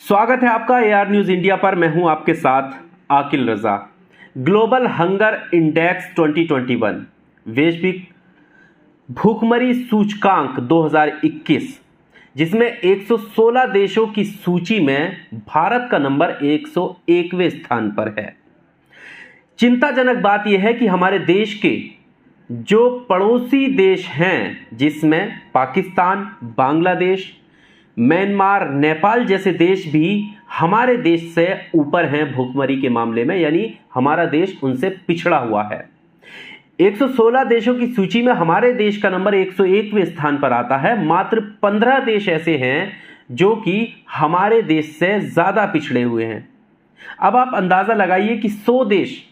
स्वागत है आपका एआर न्यूज इंडिया पर। मैं हूं आपके साथ आकिल रजा। ग्लोबल हंगर इंडेक्स 2021 वैश्विक भूखमरी सूचकांक 2021 जिसमें 116 देशों की सूची में भारत का नंबर 101वें स्थान पर है। चिंताजनक बात यह है कि हमारे देश के जो पड़ोसी देश हैं, जिसमें पाकिस्तान, बांग्लादेश, म्यांमार, नेपाल जैसे देश भी हमारे देश से ऊपर हैं भूखमरी के मामले में, यानी हमारा देश उनसे पिछड़ा हुआ है। 116 देशों की सूची में हमारे देश का नंबर 101वें स्थान पर आता है। मात्र 15 देश ऐसे हैं जो कि हमारे देश से ज्यादा पिछड़े हुए हैं। अब आप अंदाजा लगाइए कि 100 देश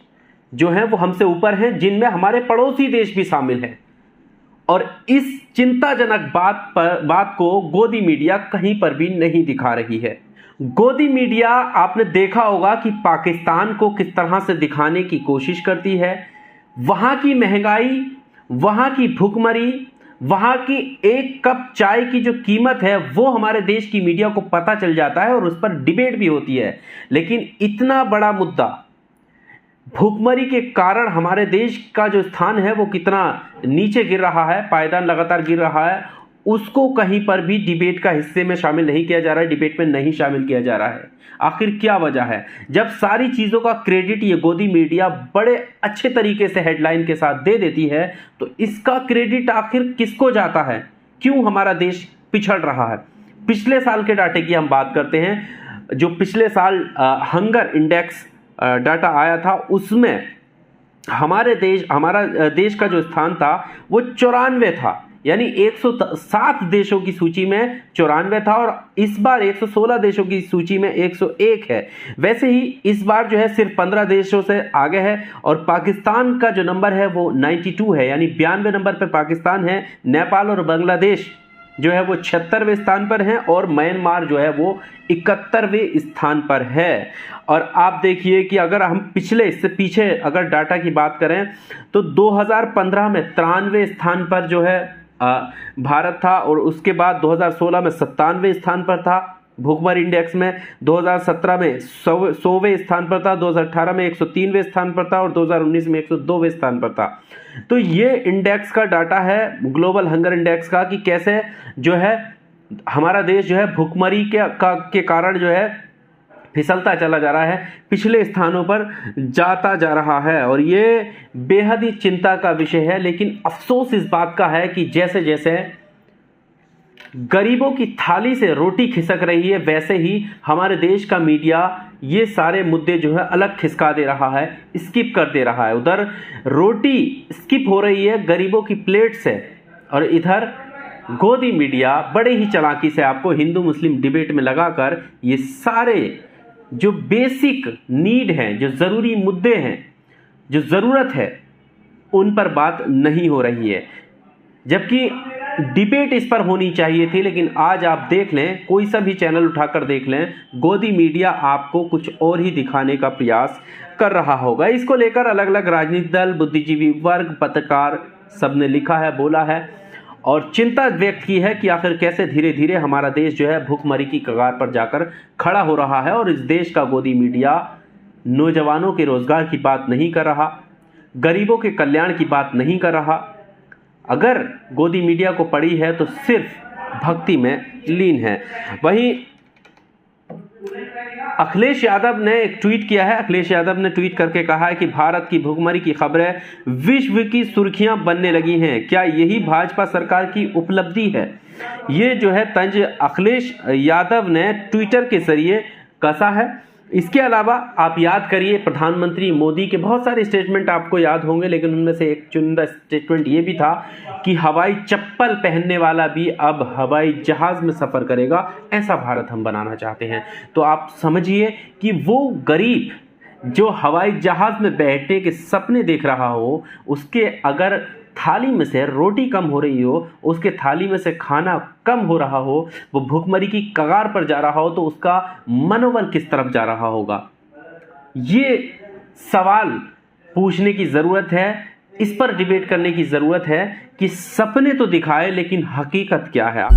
जो हैं वो हमसे ऊपर हैं, जिनमें हमारे पड़ोसी देश भी शामिल हैं। और इस चिंताजनक बात को गोदी मीडिया कहीं पर भी नहीं दिखा रही है। गोदी मीडिया, आपने देखा होगा कि पाकिस्तान को किस तरह से दिखाने की कोशिश करती है। वहां की महंगाई, वहां की भूखमरी, वहां की एक कप चाय की जो कीमत है वो हमारे देश की मीडिया को पता चल जाता है और उस पर डिबेट भी होती है। लेकिन इतना बड़ा मुद्दा, भूखमरी के कारण हमारे देश का जो स्थान है वो कितना नीचे गिर रहा है, पायदान लगातार गिर रहा है, उसको कहीं पर भी डिबेट का हिस्से में शामिल नहीं किया जा रहा है, डिबेट में नहीं शामिल किया जा रहा है। आखिर क्या वजह है? जब सारी चीज़ों का क्रेडिट ये गोदी मीडिया बड़े अच्छे तरीके से हेडलाइन के साथ दे देती है, तो इसका क्रेडिट आखिर किसको जाता है? क्यों हमारा देश पिछड़ रहा है? पिछले साल के डाटे की हम बात करते हैं। जो पिछले साल हंगर इंडेक्स डाटा आया था, उसमें हमारा देश का जो स्थान था वो 94 था, यानी 107 देशों की सूची में 94 था और इस बार 116 देशों की सूची में 101 है। वैसे ही इस बार जो है सिर्फ 15 देशों से आगे है और पाकिस्तान का जो नंबर है वो 92 है, यानी 92 नंबर पर पाकिस्तान है। नेपाल और बांग्लादेश जो है वो 76वें स्थान पर हैं और म्यांमार जो है वो 71वें स्थान पर है। और आप देखिए कि अगर हम इससे पीछे अगर डाटा की बात करें तो 2015 में 93वें स्थान पर जो है भारत था और उसके बाद 2016 में 97वें स्थान पर था भूखमरी इंडेक्स में, 2017 में 100वें स्थान पर था, 2018 में 103वें स्थान पर था और 2019 में 102वें स्थान पर था। तो ये इंडेक्स का डाटा है, ग्लोबल हंगर इंडेक्स का, कि कैसे जो है हमारा देश जो है भूखमरी के कारण जो है फिसलता चला जा रहा है, पिछले स्थानों पर जाता जा रहा है। और ये बेहद ही चिंता का विषय है। लेकिन अफसोस इस बात का है कि जैसे जैसे गरीबों की थाली से रोटी खिसक रही है, वैसे ही हमारे देश का मीडिया ये सारे मुद्दे जो है अलग खिसका दे रहा है, स्किप कर दे रहा है। उधर रोटी स्किप हो रही है गरीबों की प्लेट से और इधर गोदी मीडिया बड़े ही चालाकी से आपको हिंदू मुस्लिम डिबेट में लगाकर ये सारे जो बेसिक नीड हैं, जो ज़रूरी मुद्दे हैं, जो ज़रूरत है, उन पर बात नहीं हो रही है। जबकि डिबेट इस पर होनी चाहिए थी। लेकिन आज आप देख लें, कोई सा भी चैनल उठाकर देख लें, गोदी मीडिया आपको कुछ और ही दिखाने का प्रयास कर रहा होगा। इसको लेकर अलग अलग राजनीतिक दल, बुद्धिजीवी वर्ग, पत्रकार सबने लिखा है, बोला है और चिंता व्यक्त की है कि आखिर कैसे धीरे धीरे हमारा देश जो है भूखमरी की कगार पर जाकर खड़ा हो रहा है। और इस देश का गोदी मीडिया नौजवानों के रोजगार की बात नहीं कर रहा, गरीबों के कल्याण की बात नहीं कर रहा। अगर गोदी मीडिया को पड़ी है तो सिर्फ भक्ति में लीन है। वहीं अखिलेश यादव ने एक ट्वीट किया है। अखिलेश यादव ने ट्वीट करके कहा है कि भारत की भूखमरी की खबरें विश्व की सुर्खियां बनने लगी हैं। क्या यही भाजपा सरकार की उपलब्धि है? ये जो है तंज अखिलेश यादव ने ट्विटर के जरिए कसा है। इसके अलावा आप याद करिए, प्रधानमंत्री मोदी के बहुत सारे स्टेटमेंट आपको याद होंगे, लेकिन उनमें से एक चुनिंदा स्टेटमेंट ये भी था कि हवाई चप्पल पहनने वाला भी अब हवाई जहाज में सफ़र करेगा। ऐसा भारत हम बनाना चाहते हैं। तो आप समझिए कि वो गरीब जो हवाई जहाज में बैठने के सपने देख रहा हो, उसके अगर थाली में से रोटी कम हो रही हो, उसके थाली में से खाना कम हो रहा हो, वो भूखमरी की कगार पर जा रहा हो, तो उसका मनोबल किस तरफ जा रहा होगा? ये सवाल पूछने की ज़रूरत है, इस पर डिबेट करने की ज़रूरत है कि सपने तो दिखाए लेकिन हकीकत क्या है।